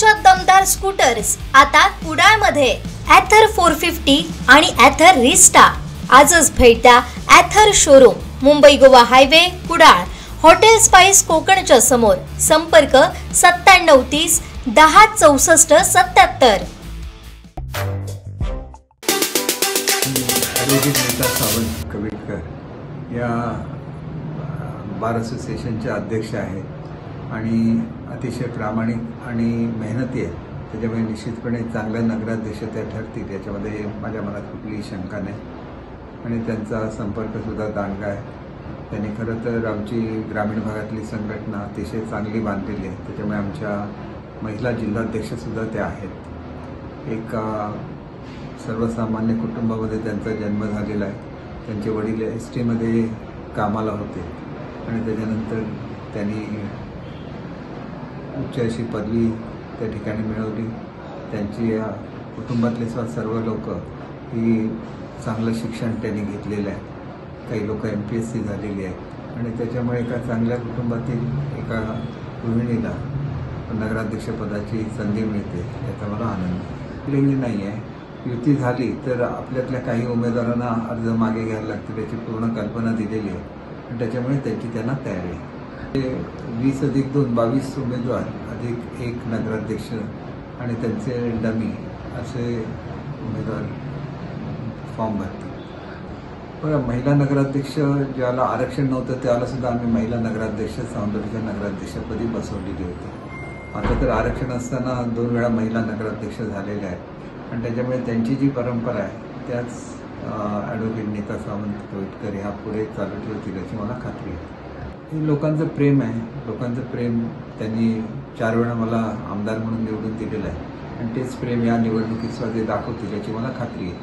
ॲथरच्या दमदार स्कूटर्स आता कुडाळमध्ये ॲथर 450 आणि ॲथर रिस्टा। आजच भेट द्या Ather showroom, Mumbai Goa highway, Kudal, hotel spice कोकणच्या समोर। संपर्क 9730 10 64 77। ॲडव्होकेट नेता सावंत कविटकर या बार असोसिएशनचे अध्यक्ष आहेत आणि अतिशय प्रामाणिक आणि मेहनती आहेत। त्याच्यामुळे निश्चितपणे चांगल्या नगराध्यक्ष त्या ठरतील याच्यामध्ये माझ्या मनात कुठलीही शंका नाही आणि त्यांचा संपर्कसुद्धा दांडगा आहे। त्यांनी खरं तर आमची ग्रामीण भागातली संघटना अतिशय चांगली बांधलेली आहे। त्याच्यामुळे आमच्या महिला जिल्हाध्यक्षसुद्धा त्या आहेत। एक सर्वसामान्य कुटुंबामध्ये त्यांचा जन्म झालेला आहे। त्यांचे वडील ST मध्ये कामाला होते आणि त्याच्यानंतर त्यांनी उच्च अशी पदवी त्या ठिकाणी मिळवली। त्यांची या कुटुंबातले सर्व लोक ही चांगलं शिक्षण त्यांनी घेतलेलं आहे। काही लोक MPSC झालेली आहेत आणि त्याच्यामुळे एका चांगल्या कुटुंबातील एका गृहिणीला नगराध्यक्षपदाची संधी मिळते याचा मला आनंद नाही आहे। युती झाली तर आपल्यातल्या काही उमेदवारांना अर्ज मागे घ्यायला लागतील याची पूर्ण कल्पना दिलेली आहे आणि त्याच्यामुळे त्यांना तयारी आहे। 20+2 22 उमेदवार अधिक एक नगराध्यक्ष आणि त्यांचे डमी असे उमेदवार फॉर्म भरतील। पण महिला नगराध्यक्ष ज्याला आरक्षण नव्हतं त्याला सुद्धा आम्ही महिला नगराध्यक्ष सौंदर्याच्या नगराध्यक्षपदी बसवलेली होती। आता तर आरक्षण असताना 2 वेळा महिला नगराध्यक्ष झालेल्या आहेत आणि त्याच्यामुळे त्यांची जी परंपरा आहे त्याच ॲडव्होकेट नेता सावंत कविटकर ह्या पुढे चालू ठेवतील याची मला खात्री आहे। हे लोकांचं प्रेम आहे। लोकांचं प्रेम त्यांनी 4 वेळा मला आमदार म्हणून निवडून दिलेलं आहे आणि तेच प्रेम या निवडणुकीत ते दाखवतील याची मला खात्री आहे।